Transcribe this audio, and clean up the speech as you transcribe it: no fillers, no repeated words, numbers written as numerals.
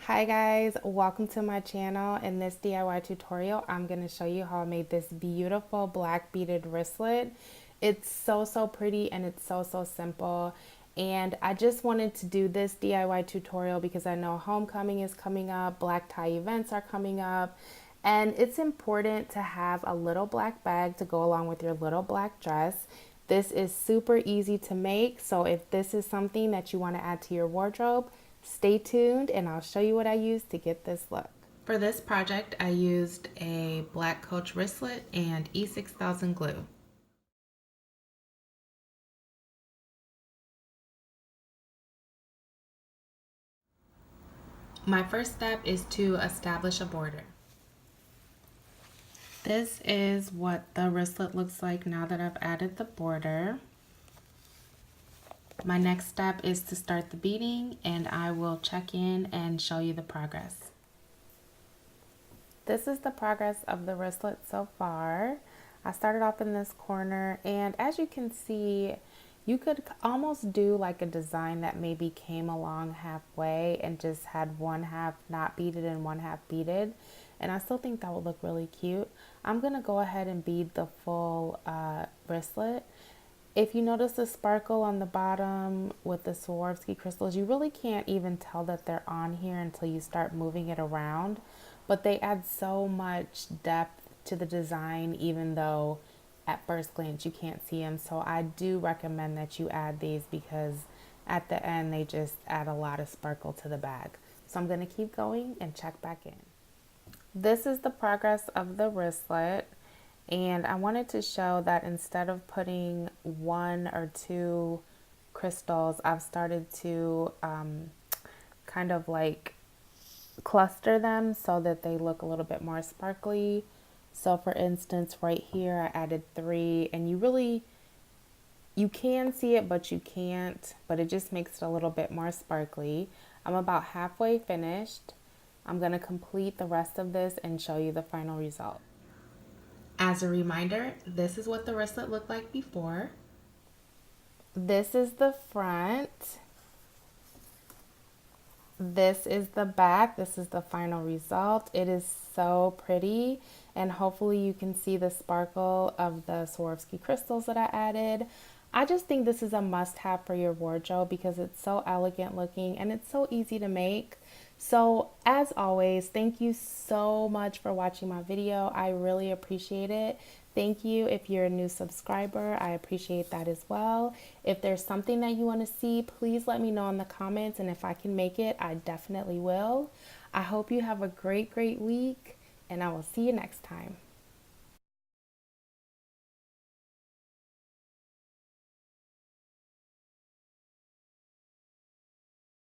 Hi guys, welcome to my channel. In this DIY tutorial, I'm going to show you how I made this beautiful black beaded wristlet. It's so pretty and it's so simple. And I just wanted to do this DIY tutorial because I know homecoming is coming up, black tie events are coming up, and it's important to have a little black bag to go along with your little black dress. This is super easy to make, so if this is something that you want to add to your wardrobe, stay tuned and I'll show you what I used to get this look. For this project, I used a black coach wristlet and E6000 glue. My first step is to establish a border. This is what the wristlet looks like now that I've added the border. My next step is to start the beading, and I will check in and show you the progress. This is the progress of the wristlet so far. I started off in this corner, and as you can see, you could almost do like a design that maybe came along halfway and just had one half not beaded and one half beaded, and I still think that would look really cute. I'm gonna go ahead and bead the full wristlet. If you notice the sparkle on the bottom with the Swarovski crystals, you really can't even tell that they're on here until you start moving it around, but they add so much depth to the design even though at first glance you can't see them. So I do recommend that you add these because at the end they just add a lot of sparkle to the bag. So I'm going to keep going and check back in. This is the progress of the wristlet. And I wanted to show that instead of putting one or two crystals, I've started to kind of like cluster them so that they look a little bit more sparkly. So for instance, right here, I added 3, and you can see it, but you can't, but it just makes it a little bit more sparkly. I'm about halfway finished. I'm going to complete the rest of this and show you the final result. As a reminder, this is what the wristlet looked like before. This is the front. This is the back. This is the final result. It is so pretty, and hopefully you can see the sparkle of the Swarovski crystals that I added. I just think this is a must-have for your wardrobe because it's so elegant looking and it's so easy to make. So as always, thank you so much for watching my video. I really appreciate it. Thank you if you're a new subscriber. I appreciate that as well. If there's something that you want to see, please let me know in the comments, and if I can make it, I definitely will. I hope you have a great week, and I will see you next time.